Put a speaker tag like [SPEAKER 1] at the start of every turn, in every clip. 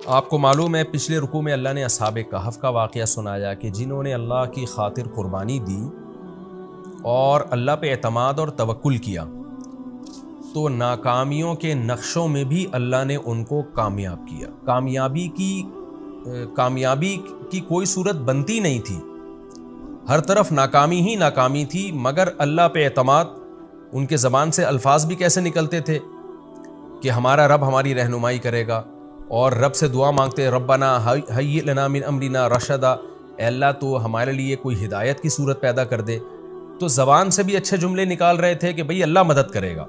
[SPEAKER 1] آپ کو معلوم ہے پچھلے رکوع میں اللہ نے اصحاب کہف کا واقعہ سنایا کہ جنہوں نے اللہ کی خاطر قربانی دی اور اللہ پہ اعتماد اور توکل کیا تو ناکامیوں کے نقشوں میں بھی اللہ نے ان کو کامیاب کیا۔ کامیابی کی کوئی صورت بنتی نہیں تھی، ہر طرف ناکامی ہی ناکامی تھی، مگر اللہ پہ اعتماد، ان کے زبان سے الفاظ بھی کیسے نکلتے تھے کہ ہمارا رب ہماری رہنمائی کرے گا، اور رب سے دعا مانگتے ربنا ہیئ لنا من امرنا رشدا، اے اللہ تو ہمارے لیے کوئی ہدایت کی صورت پیدا کر دے۔ تو زبان سے بھی اچھے جملے نکال رہے تھے کہ بھئی اللہ مدد کرے گا،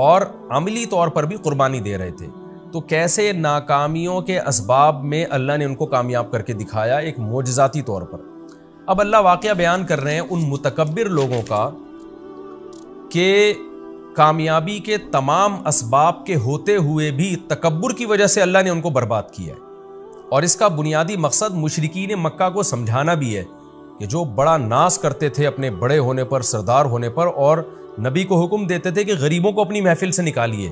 [SPEAKER 1] اور عملی طور پر بھی قربانی دے رہے تھے۔ تو کیسے ناکامیوں کے اسباب میں اللہ نے ان کو کامیاب کر کے دکھایا ایک معجزاتی طور پر۔ اب اللہ واقعہ بیان کر رہے ہیں ان متکبر لوگوں کا کہ کامیابی کے تمام اسباب کے ہوتے ہوئے بھی تکبر کی وجہ سے اللہ نے ان کو برباد کیا ہے، اور اس کا بنیادی مقصد مشرکین مکہ کو سمجھانا بھی ہے کہ جو بڑا ناز کرتے تھے اپنے بڑے ہونے پر، سردار ہونے پر، اور نبی کو حکم دیتے تھے کہ غریبوں کو اپنی محفل سے نکالیے،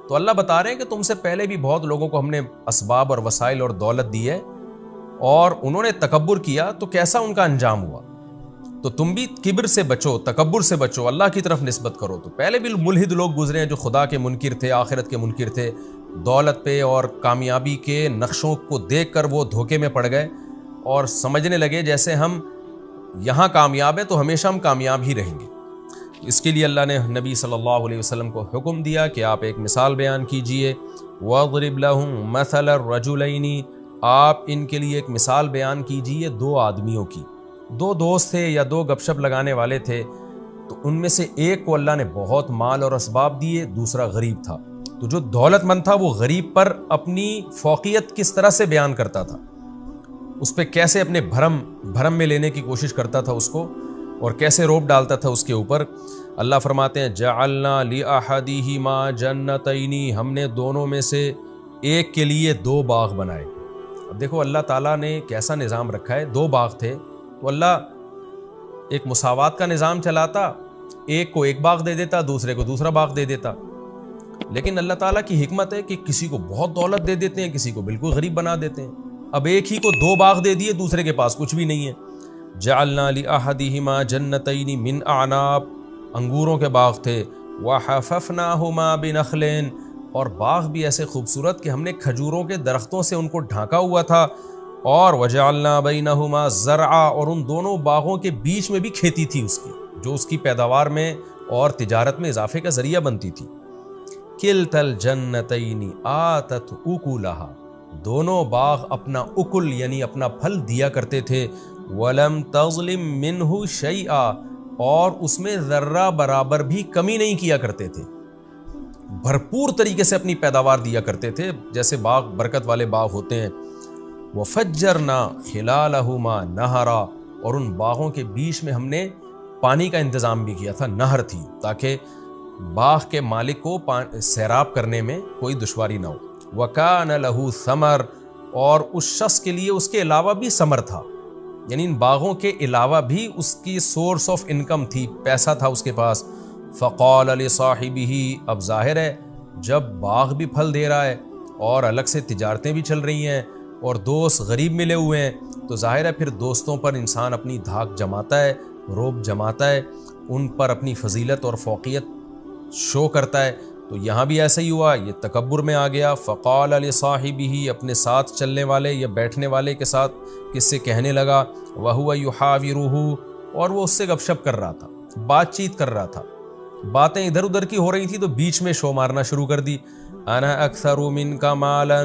[SPEAKER 1] تو اللہ بتا رہے ہیں کہ تم سے پہلے بھی بہت لوگوں کو ہم نے اسباب اور وسائل اور دولت دی ہے، اور انہوں نے تکبر کیا تو کیسا ان کا انجام ہوا۔ تو تم بھی کبر سے بچو، تکبر سے بچو، اللہ کی طرف نسبت کرو۔ تو پہلے بھی ملحد لوگ گزرے ہیں جو خدا کے منکر تھے، آخرت کے منکر تھے، دولت پہ اور کامیابی کے نقشوں کو دیکھ کر وہ دھوکے میں پڑ گئے اور سمجھنے لگے جیسے ہم یہاں کامیاب ہیں تو ہمیشہ ہم کامیاب ہی رہیں گے۔ اس کے لیے اللہ نے نبی صلی اللہ علیہ وسلم کو حکم دیا کہ آپ ایک مثال بیان کیجئے، وَاضْرِبْ لَهُم مَثَلَ الرَّجُلَيْنِ، آپ ان کے لیے ایک مثال بیان کیجئے دو آدمیوں کی۔ دو دوست تھے یا دو گپ شپ لگانے والے تھے، تو ان میں سے ایک کو اللہ نے بہت مال اور اسباب دیے، دوسرا غریب تھا۔ تو جو دولت مند تھا وہ غریب پر اپنی فوقیت کس طرح سے بیان کرتا تھا، اس پہ کیسے اپنے بھرم میں لینے کی کوشش کرتا تھا اس کو، اور کیسے روب ڈالتا تھا اس کے اوپر۔ اللہ فرماتے ہیں جعلنا لأحدہما جنتین، ہم نے دونوں میں سے ایک کے لیے دو باغ بنائے۔ اب دیکھو اللہ تعالیٰ نے کیسا نظام رکھا ہے، دو باغ تھے تو اللہ ایک مساوات کا نظام چلاتا، ایک کو ایک باغ دے دیتا، دوسرے کو دوسرا باغ دے دیتا۔ لیکن اللہ تعالیٰ کی حکمت ہے کہ کسی کو بہت دولت دے دیتے ہیں، کسی کو بالکل غریب بنا دیتے ہیں۔ اب ایک ہی کو دو باغ دے دیے، دوسرے کے پاس کچھ بھی نہیں ہے۔ جعلنا لأحدہما جنتین من اعناب، انگوروں کے باغ تھے، وحففناہما بنخل، اور باغ بھی ایسے خوبصورت کہ ہم نے کھجوروں کے درختوں سے ان کو ڈھانکا ہوا تھا، اور وجعلنا بینہما زرعا، اور ان دونوں باغوں کے بیچ میں بھی کھیتی تھی اس کی، جو اس کی پیداوار میں اور تجارت میں اضافے کا ذریعہ بنتی تھی۔ کلتا الجنتین آتت اکلہا، دونوں باغ اپنا اکل یعنی اپنا پھل دیا کرتے تھے، ولم تظلم منہ شیئا، اور اس میں ذرہ برابر بھی کمی نہیں کیا کرتے تھے، بھرپور طریقے سے اپنی پیداوار دیا کرتے تھے، جیسے باغ برکت والے باغ ہوتے ہیں۔ وفجرنا خلالہما نہرا، اور ان باغوں کے بیچ میں ہم نے پانی کا انتظام بھی کیا تھا، نہر تھی، تاکہ باغ کے مالک کو سیراب کرنے میں کوئی دشواری نہ ہو۔ وکان لہ ثمر، اور اس شخص کے لیے اس کے علاوہ بھی ثمر تھا، یعنی ان باغوں کے علاوہ بھی اس کی سورس آف انکم تھی، پیسہ تھا اس کے پاس۔ فقال لصاحبہ، اب ظاہر ہے جب باغ بھی پھل دے رہا ہے اور الگ سے تجارتیں بھی چل رہی ہیں اور دوست غریب ملے ہوئے ہیں، تو ظاہر ہے پھر دوستوں پر انسان اپنی دھاک جماتا ہے، روب جماتا ہے، ان پر اپنی فضیلت اور فوقیت شو کرتا ہے۔ تو یہاں بھی ایسا ہی ہوا، یہ تکبر میں آ گیا۔ فقال لصاحبہ، اپنے ساتھ چلنے والے یا بیٹھنے والے کے ساتھ کس سے کہنے لگا، وہو یحاورہ، اور وہ اس سے گپ شپ کر رہا تھا، بات چیت کر رہا تھا، باتیں ادھر ادھر کی ہو رہی تھی، تو بیچ میں شو مارنا شروع کر دی۔ انا اکثر منک مالا،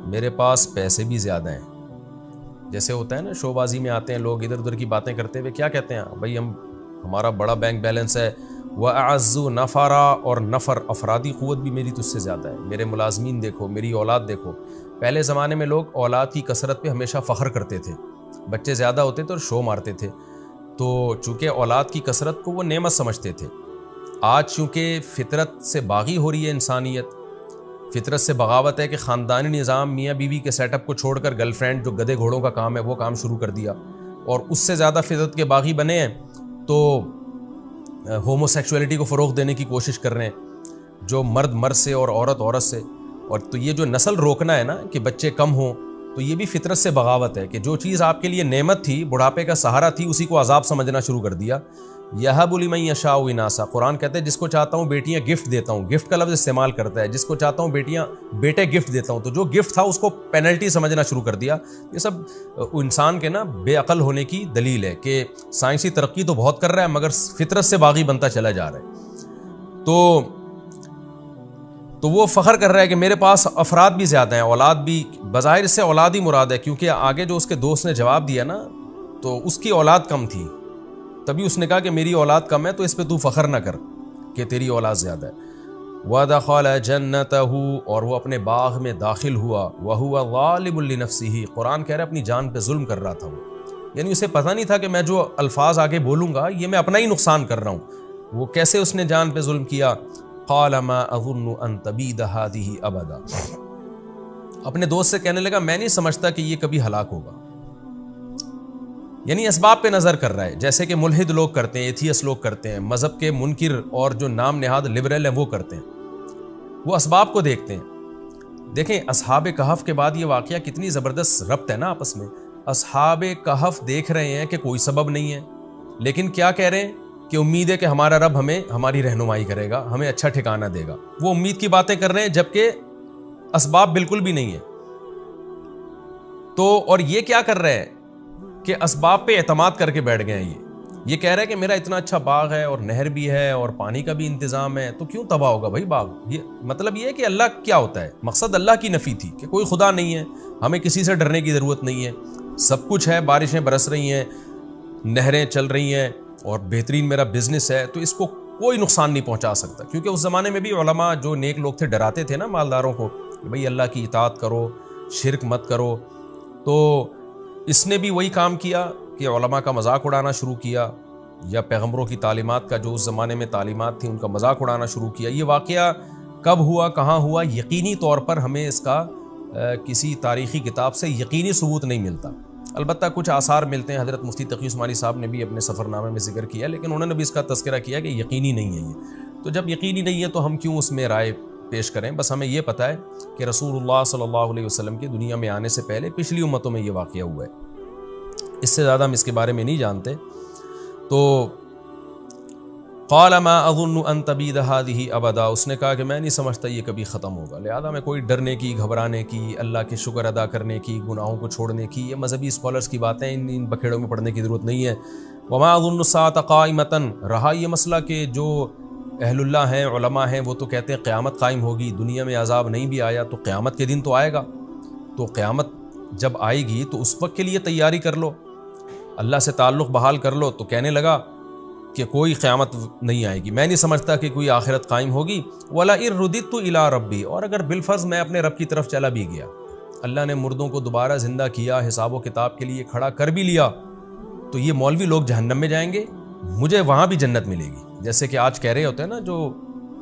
[SPEAKER 1] میرے پاس پیسے بھی زیادہ ہیں۔ جیسے ہوتا ہے نا شو بازی میں آتے ہیں لوگ ادھر ادھر کی باتیں کرتے ہوئے، کیا کہتے ہیں بھائی ہمارا بڑا بینک بیلنس ہے، وَأَعَزُّ نَفَرًا، اور نفر افرادی قوت بھی میری تجھ سے زیادہ ہے، میرے ملازمین دیکھو، میری اولاد دیکھو۔ پہلے زمانے میں لوگ اولاد کی کثرت پہ ہمیشہ فخر کرتے تھے، بچے زیادہ ہوتے تھے اور شو مارتے تھے، تو چونکہ اولاد کی کثرت کو وہ نعمت سمجھتے تھے۔ آج چونکہ فطرت سے باغی ہو رہی ہے انسانیت، فطرت سے بغاوت ہے کہ خاندانی نظام میاں بیوی کے سیٹ اپ کو چھوڑ کر گرل فرینڈ جو گدھے گھوڑوں کا کام ہے وہ کام شروع کر دیا، اور اس سے زیادہ فطرت کے باغی بنے ہیں تو ہومو سیکشولیٹی کو فروغ دینے کی کوشش کر رہے ہیں، جو مرد مرد سے اور عورت عورت سے۔ اور تو یہ جو نسل روکنا ہے نا کہ بچے کم ہوں، تو یہ بھی فطرت سے بغاوت ہے کہ جو چیز آپ کے لیے نعمت تھی، بڑھاپے کا سہارا تھی، اسی کو عذاب سمجھنا شروع کر دیا۔ یَہَبُ لِمَن یَشَاءُ اناسا، قرآن کہتے ہیں جس کو چاہتا ہوں بیٹیاں گفٹ دیتا ہوں، گفٹ کا لفظ استعمال کرتا ہے، جس کو چاہتا ہوں بیٹیاں بیٹے گفٹ دیتا ہوں، تو جو گفٹ تھا اس کو پینلٹی سمجھنا شروع کر دیا۔ یہ سب انسان کے نا بے عقل ہونے کی دلیل ہے کہ سائنسی ترقی تو بہت کر رہا ہے مگر فطرت سے باغی بنتا چلا جا رہا ہے۔ تو وہ فخر کر رہا ہے کہ میرے پاس افراد بھی زیادہ ہیں، اولاد بھی، بظاہر اس سے اولاد ہی مراد ہے، کیونکہ آگے جو اس کے دوست نے جواب دیا نا تو اس کی اولاد کم تھی، تبھی اس نے کہا کہ میری اولاد کم ہے تو اس پہ تو فخر نہ کر کہ تیری اولاد زیادہ ہے۔ وَدَخَلَ جَنَّتَهُ، اور وہ اپنے باغ میں داخل ہوا، وَهُوَ ظَالِمٌ لِنَفْسِهِ، قرآن کہہ رہا ہے اپنی جان پہ ظلم کر رہا تھا وہ، یعنی اسے پتہ نہیں تھا کہ میں جو الفاظ آگے بولوں گا یہ میں اپنا ہی نقصان کر رہا ہوں۔ وہ کیسے اس نے جان پہ ظلم کیا؟ قَالَ مَا أَظُنُّ أَن تَبِيدَ هَٰذِهِ أَبَدًا، اپنے دوست سے کہنے لگا میں نہیں سمجھتا کہ یہ کبھی ہلاک ہوگا، یعنی اسباب پہ نظر کر رہا ہے، جیسے کہ ملحد لوگ کرتے ہیں، ایتھیس لوگ کرتے ہیں، مذہب کے منکر اور جو نام نہاد لبرل ہیں وہ کرتے ہیں، وہ اسباب کو دیکھتے ہیں۔ دیکھیں اصحاب کہف کے بعد یہ واقعہ کتنی زبردست ربط ہے نا آپس میں۔ اصحاب کہف دیکھ رہے ہیں کہ کوئی سبب نہیں ہے، لیکن کیا کہہ رہے ہیں کہ امید ہے کہ ہمارا رب ہمیں ہماری رہنمائی کرے گا، ہمیں اچھا ٹھکانہ دے گا، وہ امید کی باتیں کر رہے ہیں جبکہ اسباب بالکل بھی نہیں ہے۔ تو اور یہ کیا کر رہے ہیں کہ اسباب پہ اعتماد کر کے بیٹھ گئے ہیں، یہ کہہ رہا ہے کہ میرا اتنا اچھا باغ ہے اور نہر بھی ہے اور پانی کا بھی انتظام ہے، تو کیوں تباہ ہوگا بھائی باغ؟ یہ مطلب یہ ہے کہ اللہ کیا ہوتا ہے، مقصد اللہ کی نفی تھی کہ کوئی خدا نہیں ہے، ہمیں کسی سے ڈرنے کی ضرورت نہیں ہے، سب کچھ ہے، بارشیں برس رہی ہیں، نہریں چل رہی ہیں اور بہترین میرا بزنس ہے، تو اس کو کوئی نقصان نہیں پہنچا سکتا۔ کیونکہ اس زمانے میں بھی علماء جو نیک لوگ تھے ڈراتے تھے نا مالداروں کو کہ بھئی اللہ کی اطاعت کرو، شرک مت کرو، تو اس نے بھی وہی کام کیا کہ علماء کا مذاق اڑانا شروع کیا، یا پیغمبروں کی تعلیمات کا جو اس زمانے میں تعلیمات تھیں ان کا مذاق اڑانا شروع کیا۔ یہ واقعہ کب ہوا، کہاں ہوا، یقینی طور پر ہمیں اس کا کسی تاریخی کتاب سے یقینی ثبوت نہیں ملتا، البتہ کچھ آثار ملتے ہیں، حضرت مفتی تقی عثمانی صاحب نے بھی اپنے سفر نامے میں ذکر کیا، لیکن انہوں نے بھی اس کا تذکرہ کیا کہ یقینی نہیں ہے یہ۔ تو جب یقینی نہیں ہے تو ہم کیوں اس میں رائے پیش کریں؟ بس ہمیں یہ پتہ ہے کہ رسول اللہ صلی اللہ علیہ وسلم کی دنیا میں آنے سے پہلے پچھلی امتوں میں یہ واقعہ ہوا ہے، اس سے زیادہ ہم اس کے بارے میں نہیں جانتے۔ تو قال ما اظن ان تبید هذه ابدا، اس نے کہا کہ میں نہیں سمجھتا یہ کبھی ختم ہوگا، لہذا میں کوئی ڈرنے کی، گھبرانے کی، اللہ کے شکر ادا کرنے کی، گناہوں کو چھوڑنے کی، یہ مذہبی اسکالرس کی باتیں، ان بکھیڑوں میں پڑھنے کی ضرورت نہیں ہے۔ وما اظن الساعة قائمة، رہا یہ مسئلہ کہ جو اہل اللہ ہیں، علماء ہیں، وہ تو کہتے ہیں قیامت قائم ہوگی، دنیا میں عذاب نہیں بھی آیا تو قیامت کے دن تو آئے گا، تو قیامت جب آئے گی تو اس وقت کے لیے تیاری کر لو، اللہ سے تعلق بحال کر لو۔ تو کہنے لگا کہ کوئی قیامت نہیں آئے گی، میں نہیں سمجھتا کہ کوئی آخرت قائم ہوگی۔ وَلَئِن رُدِدتُّ إِلَىٰ رَبِّي، اور اگر بالفرض میں اپنے رب کی طرف چلا بھی گیا، اللہ نے مردوں کو دوبارہ زندہ کیا، حساب و کتاب کے لیے کھڑا کر بھی لیا، تو یہ مولوی لوگ جہنم میں جائیں گے، مجھے وہاں بھی جنت ملے گی۔ جیسے کہ آج کہہ رہے ہوتے ہیں نا جو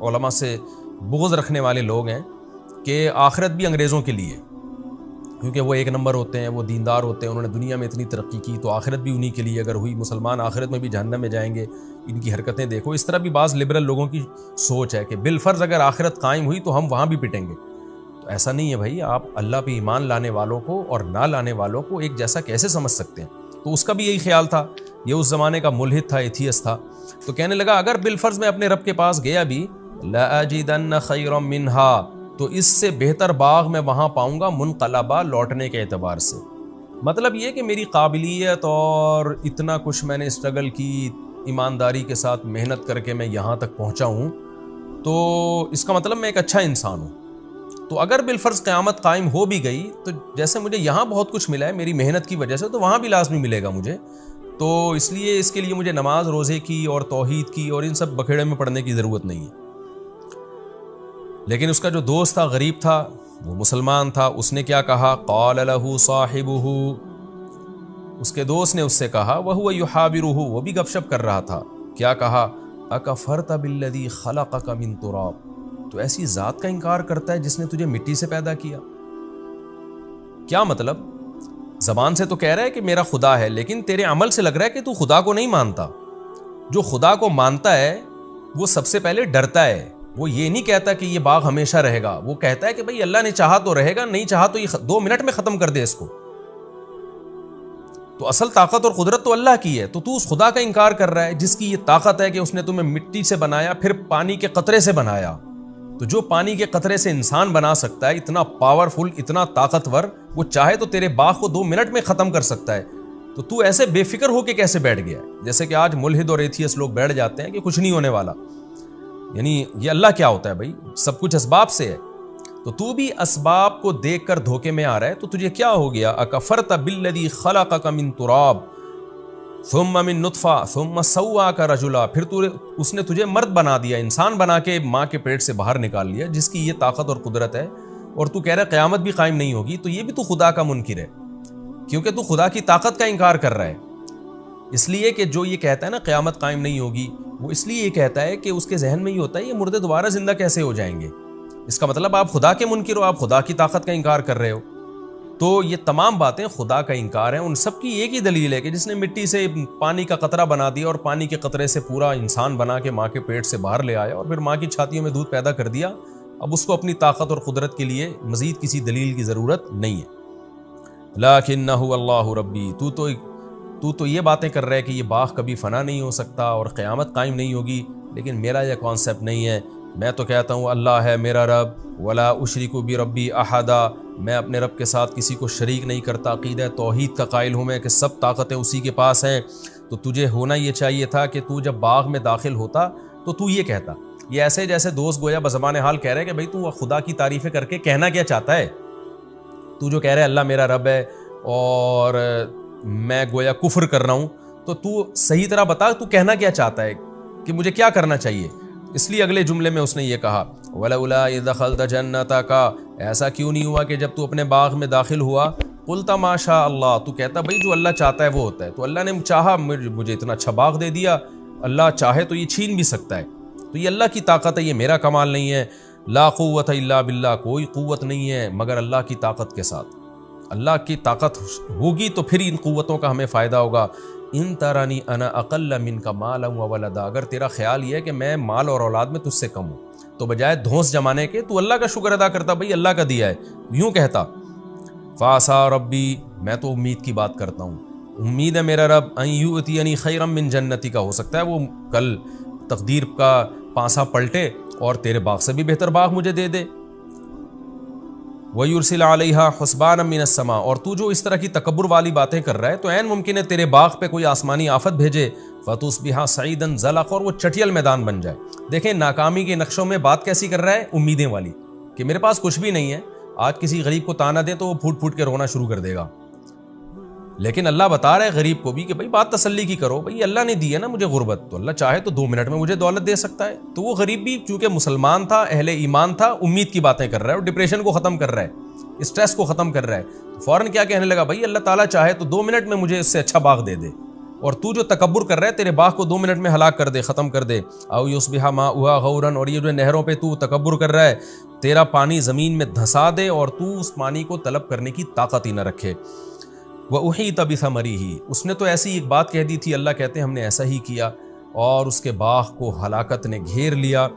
[SPEAKER 1] علماء سے بغض رکھنے والے لوگ ہیں کہ آخرت بھی انگریزوں کے لیے، کیونکہ وہ ایک نمبر ہوتے ہیں، وہ دیندار ہوتے ہیں، انہوں نے دنیا میں اتنی ترقی کی، تو آخرت بھی انہی کے لیے اگر ہوئی، مسلمان آخرت میں بھی جہنم میں جائیں گے، ان کی حرکتیں دیکھو۔ اس طرح بھی بعض لبرل لوگوں کی سوچ ہے کہ بالفرض اگر آخرت قائم ہوئی تو ہم وہاں بھی پٹیں گے، تو ایسا نہیں ہے بھائی، آپ اللہ پہ ایمان لانے والوں کو اور نہ لانے والوں کو ایک جیسا کیسے سمجھ سکتے ہیں؟ تو اس کا بھی یہی خیال تھا، یہ اس زمانے کا ملحد تھا، ایتھیس تھا، تو کہنے لگا اگر بالفرض میں اپنے رب کے پاس گیا بھی، لَأَجِدَنَّ خَيْرًا مِّنْهَا، تو اس سے بہتر باغ میں وہاں پاؤں گا، منقلبہ، لوٹنے کے اعتبار سے۔ مطلب یہ کہ میری قابلیت اور اتنا کچھ میں نے اسٹرگل کی، ایمانداری کے ساتھ محنت کر کے میں یہاں تک پہنچا ہوں، تو اس کا مطلب میں ایک اچھا انسان ہوں۔ تو اگر بالفرض قیامت قائم ہو بھی گئی تو جیسے مجھے یہاں بہت کچھ ملا ہے میری محنت کی وجہ سے، تو وہاں بھی لازمی ملے گا مجھے، تو اس لیے اس کے لیے مجھے نماز روزے کی اور توحید کی اور ان سب بکھیڑے میں پڑھنے کی ضرورت نہیں ہے۔ لیکن اس کا جو دوست تھا، غریب تھا، وہ مسلمان تھا، اس نے کیا کہا؟ قال له صاحبه، اس کے دوست نے اس سے کہا، وهو يحاوره، وہ بھی گپ شپ کر رہا تھا، کیا کہا؟ اکفرت بالذی خلقک من تراب، تو ایسی ذات کا انکار کرتا ہے جس نے تجھے مٹی سے پیدا کیا۔ کیا مطلب؟ زبان سے تو کہہ رہا ہے کہ میرا خدا ہے، لیکن تیرے عمل سے لگ رہا ہے کہ تو خدا کو نہیں مانتا۔ جو خدا کو مانتا ہے وہ سب سے پہلے ڈرتا ہے وہ یہ نہیں کہتا کہ یہ باغ ہمیشہ رہے گا، وہ کہتا ہے کہ بھئی اللہ نے چاہا تو رہے گا، نہیں چاہا تو یہ 2 منٹ میں ختم کر دے اس کو۔ تو اصل طاقت اور قدرت تو اللہ کی ہے، تو اس خدا کا انکار کر رہا ہے جس کی یہ طاقت ہے کہ اس نے تمہیں مٹی سے بنایا، پھر پانی کے قطرے سے بنایا۔ تو جو پانی کے قطرے سے انسان بنا سکتا ہے، اتنا پاورفل، اتنا طاقتور، وہ چاہے تو تیرے باغ کو 2 منٹ میں ختم کر سکتا ہے۔ تو ایسے بے فکر ہو کے کیسے بیٹھ گیا؟ جیسے کہ آج ملحد اور ایتھیسٹ لوگ بیٹھ جاتے ہیں کہ کچھ نہیں ہونے والا، یعنی یہ اللہ کیا ہوتا ہے بھائی؟ سب کچھ اسباب سے ہے۔ تو بھی اسباب کو دیکھ کر دھوکے میں آ رہا ہے، تو تجھے کیا ہو گیا؟ اکفرت بالذی خلقک من تراب ثم من نطفہ ثم سواک رجلا، پھر اس نے تجھے مرد بنا دیا، انسان بنا کے ماں کے پیٹ سے باہر نکال لیا، جس کی یہ طاقت اور قدرت ہے، اور تو کہہ رہا ہے قیامت بھی قائم نہیں ہوگی۔ تو یہ بھی تو خدا کا منکر ہے، کیونکہ تو خدا کی طاقت کا انکار کر رہا ہے۔ اس لیے کہ جو یہ کہتا ہے نا قیامت قائم نہیں ہوگی، وہ اس لیے یہ کہتا ہے کہ اس کے ذہن میں یہ ہوتا ہے یہ مردے دوبارہ زندہ کیسے ہو جائیں گے؟ اس کا مطلب آپ خدا کے منکر ہو، آپ خدا کی طاقت کا انکار کر رہے ہو۔ تو یہ تمام باتیں خدا کا انکار ہیں۔ ان سب کی ایک ہی دلیل ہے کہ جس نے مٹی سے پانی کا قطرہ بنا دیا اور پانی کے قطرے سے پورا انسان بنا کے ماں کے پیٹ سے باہر لے آیا اور پھر ماں کی چھاتیوں میں دودھ پیدا کر دیا، اب اس کو اپنی طاقت اور قدرت کے لیے مزید کسی دلیل کی ضرورت نہیں ہے۔ لیکنہ اللہ ربی، تو یہ باتیں کر رہے کہ یہ باغ کبھی فنا نہیں ہو سکتا اور قیامت قائم نہیں ہوگی، لیکن میرا یہ کانسیپٹ نہیں ہے۔ میں تو کہتا ہوں اللہ ہے میرا رب، ولا اشرک بربی احدا، میں اپنے رب کے ساتھ کسی کو شریک نہیں کرتا، عقیدہ توحید کا قائل ہوں میں کہ سب طاقتیں اسی کے پاس ہیں۔ تو تجھے ہونا یہ چاہیے تھا کہ تو جب باغ میں داخل ہوتا تو یہ کہتا، یہ ایسے جیسے دوست گویا بزبان حال کہہ رہے کہ بھئی تو خدا کی تعریفیں کر کے کہنا کیا چاہتا ہے؟ تو جو کہہ رہے اللہ میرا رب ہے اور میں گویا کفر کر رہا ہوں، تو صحیح طرح بتا تو کہنا کیا چاہتا ہے کہ مجھے کیا کرنا چاہیے؟ اس لیے اگلے جملے میں اس نے یہ کہا وَلَوْلَا إِذْ دَخَلْتَ جَنَّتَكَ، ایسا کیوں نہیں ہوا کہ جب تو اپنے باغ میں داخل ہوا، قُلْتَ مَا شَاءَ اللَّهُ، تو کہتا بھئی جو اللہ چاہتا ہے وہ ہوتا ہے۔ تو اللہ نے چاہا مجھے اتنا اچھا باغ دے دیا، اللہ چاہے تو یہ چھین بھی سکتا ہے۔ تو یہ اللہ کی طاقت ہے، یہ میرا کمال نہیں ہے۔ لا قوت الا باللہ، کوئی قوت نہیں ہے مگر اللہ کی طاقت کے ساتھ۔ اللہ کی طاقت ہوگی تو پھر ان قوتوں کا ہمیں فائدہ ہوگا۔ ان ترانی انا اقل منک مالا وولدا، اگر تیرا خیال یہ ہے کہ میں مال اور اولاد میں تجھ سے کم ہوں تو بجائے دھونس جمانے کے تو اللہ کا شکر ادا کرتا، بھئی اللہ کا دیا ہے، یوں کہتا فاسا ربی، میں تو امید کی بات کرتا ہوں، امید ہے میرا رب ان یؤتینی خیرا من جنتی کا، ہو سکتا ہے وہ کل تقدیر کا پانسا پلٹے اور تیرے باغ سے بھی بہتر باغ مجھے دے دے۔ وَيُرْسِلَ عَلَيْهَا حُسْبَانًا مِّنَ السَّمَاءِ، اور تو جو اس طرح کی تکبر والی باتیں کر رہا ہے تو عین ممکن ہے تیرے باغ پہ کوئی آسمانی آفت بھیجے، فَتُصْبِحَ صَعِيدًا زَلَقًا، اور وہ چٹیل میدان بن جائے۔ دیکھیں ناکامی کے نقشوں میں بات کیسی کر رہا ہے، امیدیں والی، کہ میرے پاس کچھ بھی نہیں ہے۔ آج کسی غریب کو تانا دیں تو وہ پھوٹ پھوٹ کے رونا شروع کر دے گا، لیکن اللہ بتا رہا ہے غریب کو بھی کہ بھئی بات تسلی کی کرو، بھئی اللہ نے دی ہے نا مجھے غربت، تو اللہ چاہے تو 2 منٹ میں مجھے دولت دے سکتا ہے۔ تو وہ غریب بھی چونکہ مسلمان تھا، اہل ایمان تھا، امید کی باتیں کر رہا ہے اور ڈپریشن کو ختم کر رہا ہے، اسٹریس کو ختم کر رہا ہے۔ تو فوراً کیا کہنے لگا، بھئی اللہ تعالیٰ چاہے تو 2 منٹ میں مجھے اس سے اچھا باغ دے دے، اور تو جو تکبر کر رہا ہے تیرے باغ کو 2 منٹ میں ہلاک کر دے، ختم کر دے۔ او یصبح ماؤها غورا، اور یہ جو نہروں پہ تو تکبر کر رہا ہے، تیرا پانی زمین میں دھسا دے اور تو اس پانی کو طلب کرنے کی طاقت ہی نہ رکھے۔ وَأُحِيطَ بِثَمَرِهِ، اس نے تو ایسی ایک بات کہہ دی تھی، اللہ کہتے ہیں ہم نے ایسا ہی کیا اور اس کے باغ کو ہلاکت نے گھیر لیا۔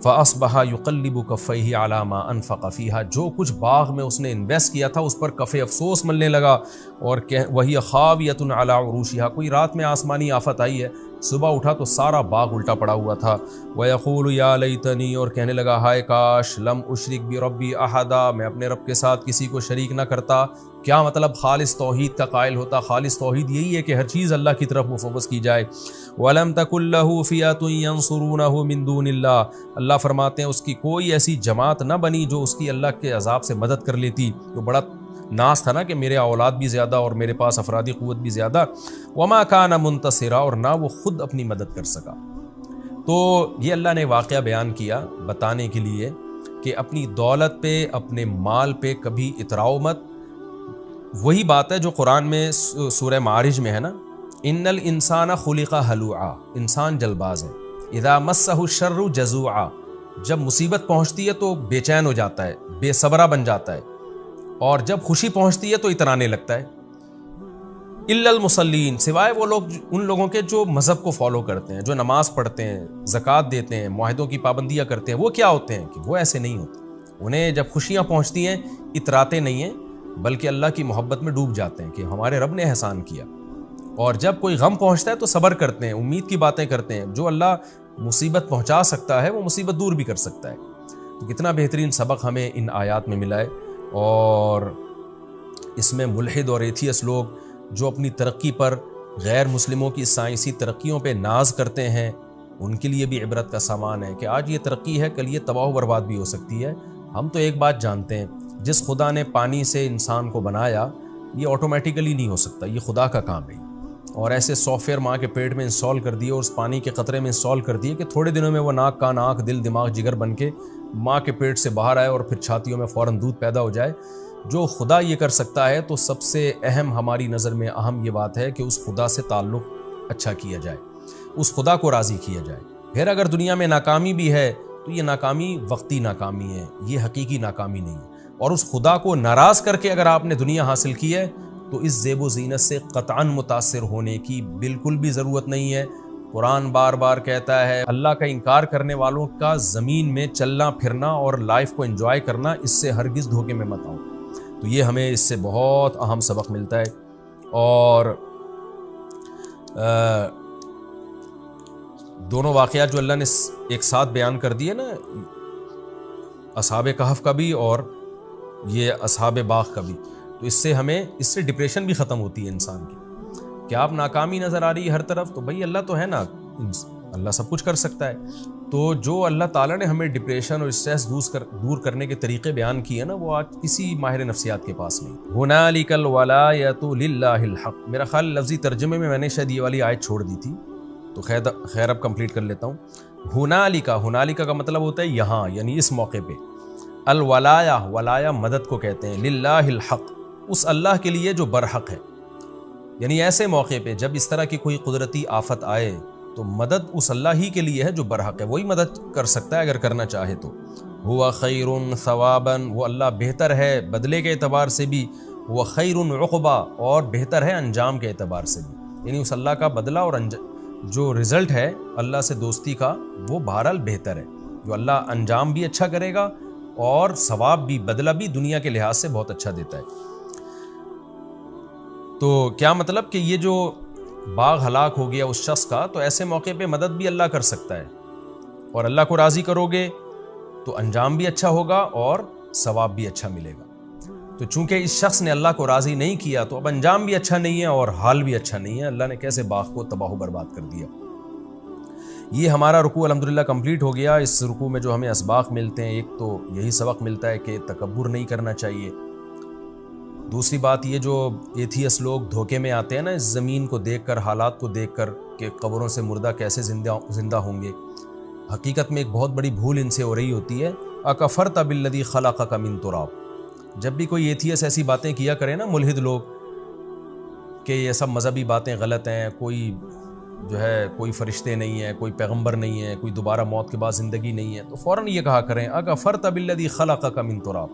[SPEAKER 1] فَأَصْبَحَ يُقَلِّبُ كَفَّيْهِ عَلَى مَا أَنفَقَ فِيهَا، جو کچھ باغ میں اس نے انویسٹ کیا تھا اس پر کف افسوس ملنے لگا، اور وَهِيَ خَاوِيَةٌ عَلَى عُرُوشِهَا، کوئی رات میں آسمانی آفت آئی ہے، صبح اٹھا تو سارا باغ الٹا پڑا ہوا تھا۔ وَيَقُولُ يَا لَيْتَنِي، اور کہنے لگا ہائے کاش، لَمْ أُشْرِكْ بِرَبِّي أَحَدًا، میں اپنے رب کے ساتھ کسی کو شریک نہ کرتا۔ کیا مطلب؟ خالص توحید کا قائل ہوتا۔ خالص توحید یہی ہے کہ ہر چیز اللہ کی طرف مفوض کی جائے۔ وَلَمْ تَكُن لَّهُ فِئَةٌ يَنصُرُونَهُ مِن دُونِ اللَّهِ، اللہ فرماتے ہیں اس کی کوئی ایسی جماعت نہ بنی جو اس کی اللہ کے عذاب سے مدد کر لیتی۔ تو بڑا ناز تھا نا کہ میرے اولاد بھی زیادہ اور میرے پاس افرادی قوت بھی زیادہ۔ وَمَا كَانَ مُنتَصِرًا، اور نہ وہ خود اپنی مدد کر سکا۔ تو یہ اللہ نے واقعہ بیان کیا بتانے کے لیے کہ اپنی دولت پہ، اپنے مال پہ کبھی اتراؤ مت۔ وہی بات ہے جو قرآن میں سورہ معارج میں ہے نا، ان الانسان خلق ہلوعا، انسان جلد باز ہے، اذا مسہ الشر جزوعا، جب مصیبت پہنچتی ہے تو بے چین ہو جاتا ہے، بے صبرا بن جاتا ہے، اور جب خوشی پہنچتی ہے تو اترانے لگتا ہے۔ الا المصلین، سوائے وہ لوگ ان لوگوں کے جو مذہب کو فالو کرتے ہیں، جو نماز پڑھتے ہیں، زکوٰۃ دیتے ہیں، معاہدوں کی پابندیاں کرتے ہیں، وہ کیا ہوتے ہیں کہ وہ ایسے نہیں ہوتے. انہیں جب خوشیاں پہنچتی ہیں اتراتے نہیں ہیں بلکہ اللہ کی محبت میں ڈوب جاتے ہیں کہ ہمارے رب نے احسان کیا. اور جب کوئی غم پہنچتا ہے تو صبر کرتے ہیں، امید کی باتیں کرتے ہیں. جو اللہ مصیبت پہنچا سکتا ہے وہ مصیبت دور بھی کر سکتا ہے. تو کتنا بہترین سبق ہمیں ان آیات میں ملا ہے. اور اس میں ملحد اور ایتھیس لوگ جو اپنی ترقی پر غیر مسلموں کی سائنسی ترقیوں پہ ناز کرتے ہیں، ان کے لیے بھی عبرت کا سامان ہے کہ آج یہ ترقی ہے، کل یہ تباہ و برباد بھی ہو سکتی ہے. ہم تو ایک بات جانتے ہیں، جس خدا نے پانی سے انسان کو بنایا یہ آٹومیٹیکلی نہیں ہو سکتا، یہ خدا کا کام ہے. اور ایسے سافٹ ویئر ماں کے پیٹ میں انسٹال کر دیے اور اس پانی کے قطرے میں انسٹال کر دیے کہ تھوڑے دنوں میں وہ ناک کان آنکھ دل دماغ جگر بن کے ماں کے پیٹ سے باہر آئے اور پھر چھاتیوں میں فوراً دودھ پیدا ہو جائے. جو خدا یہ کر سکتا ہے تو سب سے اہم ہماری نظر میں اہم یہ بات ہے کہ اس خدا سے تعلق اچھا کیا جائے، اس خدا کو راضی کیا جائے. پھر اگر دنیا میں ناکامی بھی ہے تو یہ ناکامی وقتی ناکامی ہے، یہ حقیقی ناکامی نہیں ہے. اور اس خدا کو ناراض کر کے اگر آپ نے دنیا حاصل کی ہے تو اس زیب و زینت سے قطعاً متاثر ہونے کی بالکل بھی ضرورت نہیں ہے. قرآن بار بار کہتا ہے اللہ کا انکار کرنے والوں کا زمین میں چلنا پھرنا اور لائف کو انجوائے کرنا، اس سے ہرگز دھوکے میں مت آؤ. تو یہ ہمیں اس سے بہت اہم سبق ملتا ہے. اور دونوں واقعات جو اللہ نے ایک ساتھ بیان کر دیے نا، اصحاب کہف کا بھی اور یہ اصحاب باغ کا بھی، تو اس سے ڈپریشن بھی ختم ہوتی ہے انسان کی. کہ آپ ناکامی نظر آ رہی ہے ہر طرف، تو بھائی اللہ تو ہے نا، اللہ سب کچھ کر سکتا ہے. تو جو اللہ تعالیٰ نے ہمیں ڈپریشن اور اسٹریس دور کرنے کے طریقے بیان کیے ہیں نا، وہ آج کسی ماہر نفسیات کے پاس نہیں. ہنالک الولایۃ للہ الحق، میرا خیال لفظی ترجمے میں نے شاید یہ والی آیت چھوڑ دی تھی، تو خیر اب کمپلیٹ کر لیتا ہوں. ہنالک کا مطلب ہوتا ہے یہاں، یعنی اس موقع پہ. ولایا مدد کو کہتے ہیں. للہ الحق، اس اللہ کے لیے جو برحق ہے. یعنی ایسے موقع پہ جب اس طرح کی کوئی قدرتی آفت آئے تو مدد اس اللہ ہی کے لیے ہے جو برحق ہے، وہی مدد کر سکتا ہے اگر کرنا چاہے تو. ہوا خیر ثوابا، وہ اللہ بہتر ہے بدلے کے اعتبار سے بھی. وہ خیر عقبا، اور بہتر ہے انجام کے اعتبار سے بھی. یعنی اس اللہ کا بدلہ اور جو رزلٹ ہے اللہ سے دوستی کا وہ بہرحال بہتر ہے. جو اللہ انجام بھی اچھا کرے گا اور ثواب بھی، بدلہ بھی دنیا کے لحاظ سے بہت اچھا دیتا ہے. تو کیا مطلب کہ یہ جو باغ ہلاک ہو گیا اس شخص کا، تو ایسے موقع پہ مدد بھی اللہ کر سکتا ہے. اور اللہ کو راضی کرو گے تو انجام بھی اچھا ہوگا اور ثواب بھی اچھا ملے گا. تو چونکہ اس شخص نے اللہ کو راضی نہیں کیا تو اب انجام بھی اچھا نہیں ہے اور حال بھی اچھا نہیں ہے. اللہ نے کیسے باغ کو تباہ و برباد کر دیا. یہ ہمارا رکوع الحمدللہ کمپلیٹ ہو گیا. اس رکوع میں جو ہمیں اسباق ملتے ہیں، ایک تو یہی سبق ملتا ہے کہ تکبر نہیں کرنا چاہیے. دوسری بات یہ جو ایتھیس لوگ دھوکے میں آتے ہیں نا، اس زمین کو دیکھ کر، حالات کو دیکھ کر کہ قبروں سے مردہ کیسے زندہ ہوں گے، حقیقت میں ایک بہت بڑی بھول ان سے ہو رہی ہوتی ہے. اکفرت بالذی خلقک من تراب. جب بھی کوئی ایتھیس ایسی باتیں کیا کرے نا، ملحد لوگ، کہ یہ سب مذہبی باتیں غلط ہیں، کوئی فرشتے نہیں ہیں، کوئی پیغمبر نہیں ہے، کوئی دوبارہ موت کے بعد زندگی نہیں ہے، تو فوراً یہ کہا کریں اکفرت بالذی خلقک من تراب،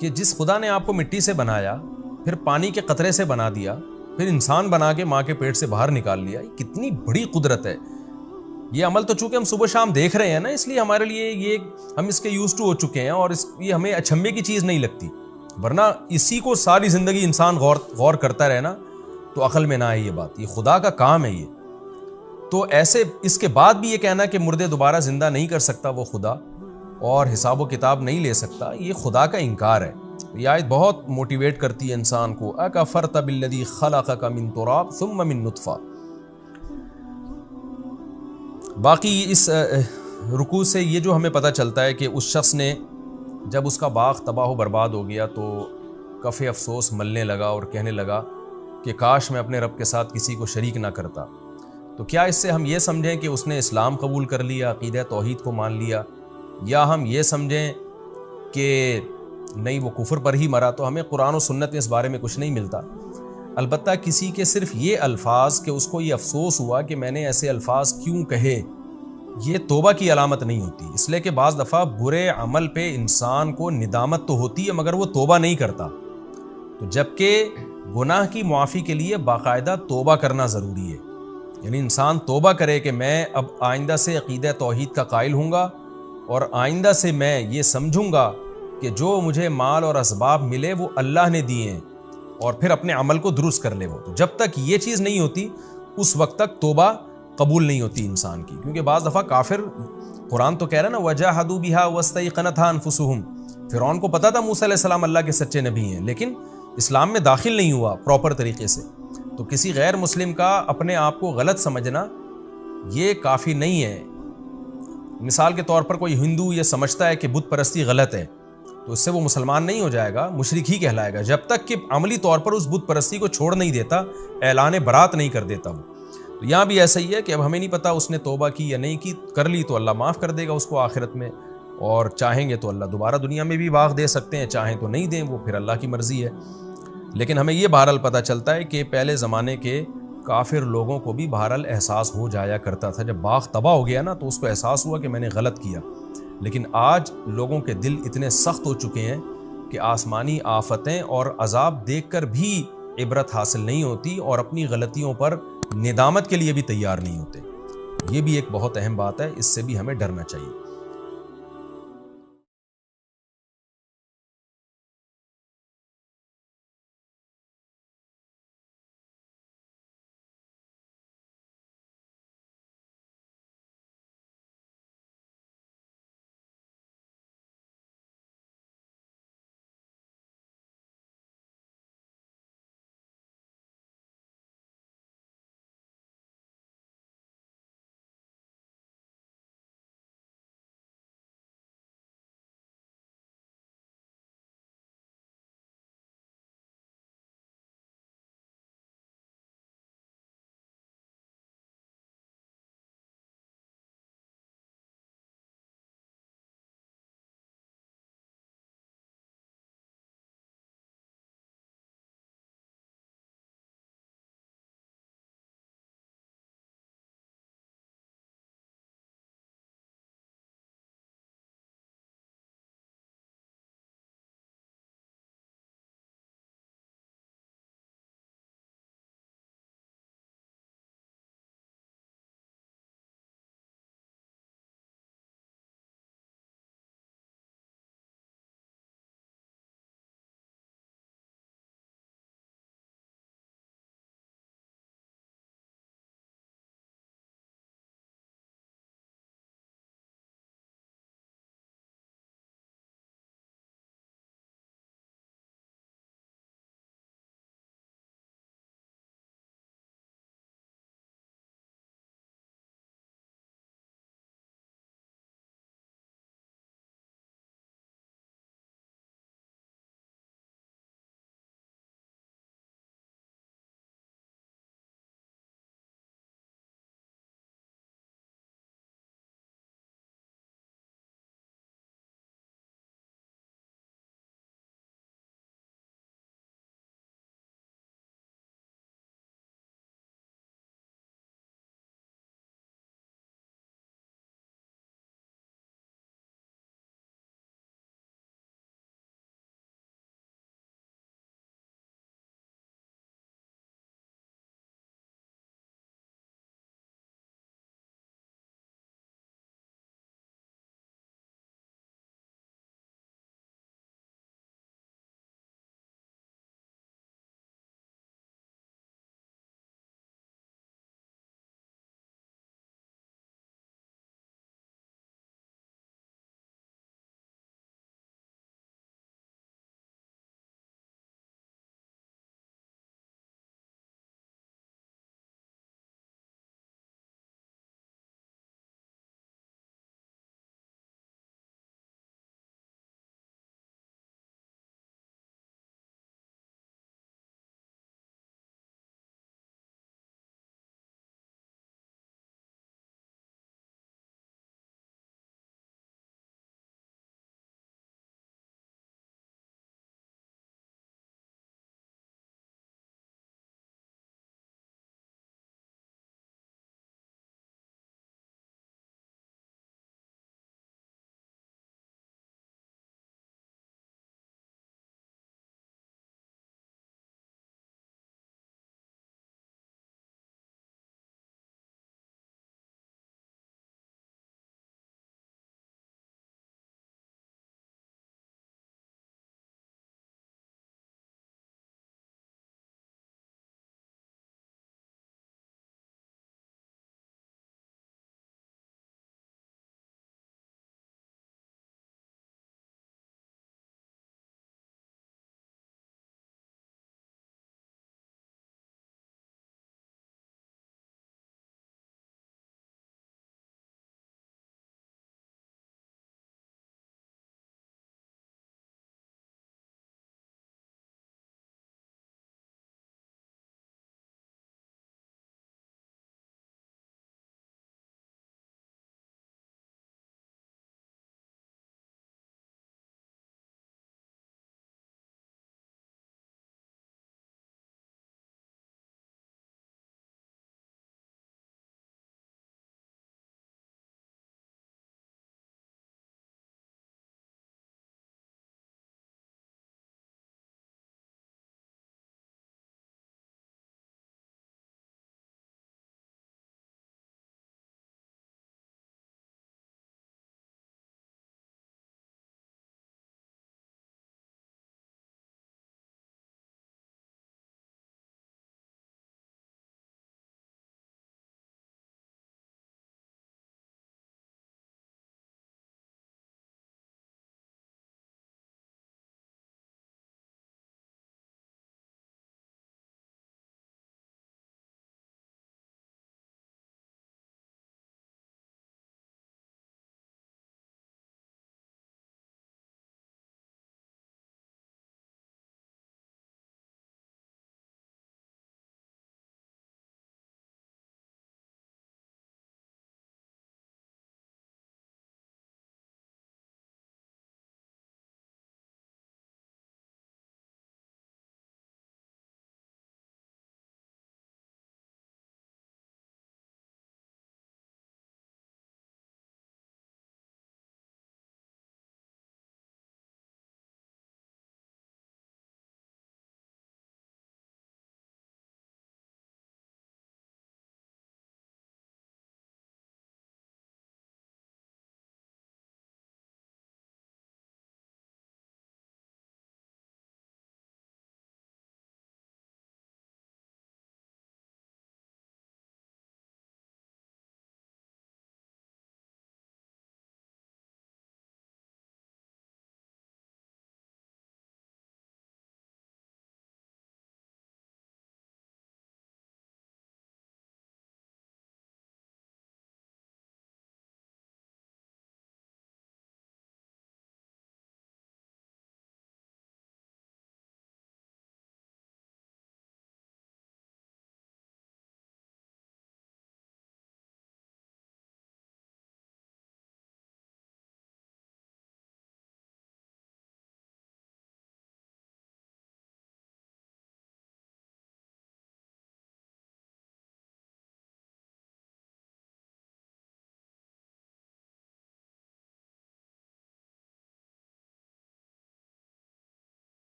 [SPEAKER 1] کہ جس خدا نے آپ کو مٹی سے بنایا، پھر پانی کے قطرے سے بنا دیا، پھر انسان بنا کے ماں کے پیٹ سے باہر نکال لیا، یہ کتنی بڑی قدرت ہے. یہ عمل تو چونکہ ہم صبح شام دیکھ رہے ہیں نا، اس لیے ہمارے لیے یہ ہم اس کے یوز ٹو ہو چکے ہیں اور یہ ہمیں اچھمبے کی چیز نہیں لگتی. ورنہ اسی کو ساری زندگی انسان غور کرتا رہے نا تو عقل میں نہ آئے یہ بات. یہ خدا کا کام ہے یہ. تو ایسے اس کے بعد بھی یہ کہنا کہ مردے دوبارہ زندہ نہیں کر سکتا وہ خدا اور حساب و کتاب نہیں لے سکتا، یہ خدا کا انکار ہے. یہ آیت بہت موٹیویٹ کرتی ہے انسان کو. اکفرت بالذی خلقک من تراب ثم من نطفہ. باقی اس رکوع سے یہ جو ہمیں پتہ چلتا ہے کہ اس شخص نے جب اس کا باغ تباہ و برباد ہو گیا تو کف افسوس ملنے لگا اور کہنے لگا کہ کاش میں اپنے رب کے ساتھ کسی کو شریک نہ کرتا. تو کیا اس سے ہم یہ سمجھیں کہ اس نے اسلام قبول کر لیا، عقیدہ توحید کو مان لیا، یا ہم یہ سمجھیں کہ نہیں وہ کفر پر ہی مرا؟ تو ہمیں قرآن و سنت میں اس بارے میں کچھ نہیں ملتا. البتہ کسی کے صرف یہ الفاظ کہ اس کو یہ افسوس ہوا کہ میں نے ایسے الفاظ کیوں کہے، یہ توبہ کی علامت نہیں ہوتی. اس لیے کہ بعض دفعہ برے عمل پہ انسان کو ندامت تو ہوتی ہے مگر وہ توبہ نہیں کرتا. تو جبکہ گناہ کی معافی کے لیے باقاعدہ توبہ کرنا ضروری ہے. یعنی انسان توبہ کرے کہ میں اب آئندہ سے عقیدہ توحید کا قائل ہوں گا اور آئندہ سے میں یہ سمجھوں گا کہ جو مجھے مال اور اسباب ملے وہ اللہ نے دیے ہیں، اور پھر اپنے عمل کو درست کر لے. وہ تو جب تک یہ چیز نہیں ہوتی اس وقت تک توبہ قبول نہیں ہوتی انسان کی. کیونکہ بعض دفعہ کافر، قرآن تو کہہ رہا نا وَجَاهَدُوا بِهَا وَاسْتَيْقَنَتْهَا أَنفُسُهُمْ، فرعون کو پتا تھا موسیٰ علیہ السلام اللہ کے سچے نبی ہیں، لیکن اسلام میں داخل نہیں ہوا پراپر طریقے سے. تو کسی غیر مسلم کا اپنے آپ کو غلط سمجھنا یہ کافی نہیں ہے. مثال کے طور پر کوئی ہندو یہ سمجھتا ہے کہ بت پرستی غلط ہے، تو اس سے وہ مسلمان نہیں ہو جائے گا، مشرک ہی کہلائے گا جب تک کہ عملی طور پر اس بت پرستی کو چھوڑ نہیں دیتا، اعلان برات نہیں کر دیتا وہ. تو یہاں بھی ایسا ہی ہے کہ اب ہمیں نہیں پتا اس نے توبہ کی یا نہیں کی، کر لی تو اللہ معاف کر دے گا اس کو آخرت میں، اور چاہیں گے تو اللہ دوبارہ دنیا میں بھی باغ دے سکتے ہیں، چاہیں تو نہیں دیں، وہ پھر اللہ کی مرضی ہے. لیکن ہمیں یہ بہرحال پتہ چلتا ہے کہ پہلے زمانے کے کافر لوگوں کو بھی بہرحال احساس ہو جایا کرتا تھا. جب باغ تباہ ہو گیا نا تو اس کو احساس ہوا کہ میں نے غلط کیا. لیکن آج لوگوں کے دل اتنے سخت ہو چکے ہیں کہ آسمانی آفتیں اور عذاب دیکھ کر بھی عبرت حاصل نہیں ہوتی، اور اپنی غلطیوں پر ندامت کے لیے بھی تیار نہیں ہوتے. یہ بھی ایک بہت اہم بات ہے، اس سے بھی ہمیں ڈرنا چاہیے.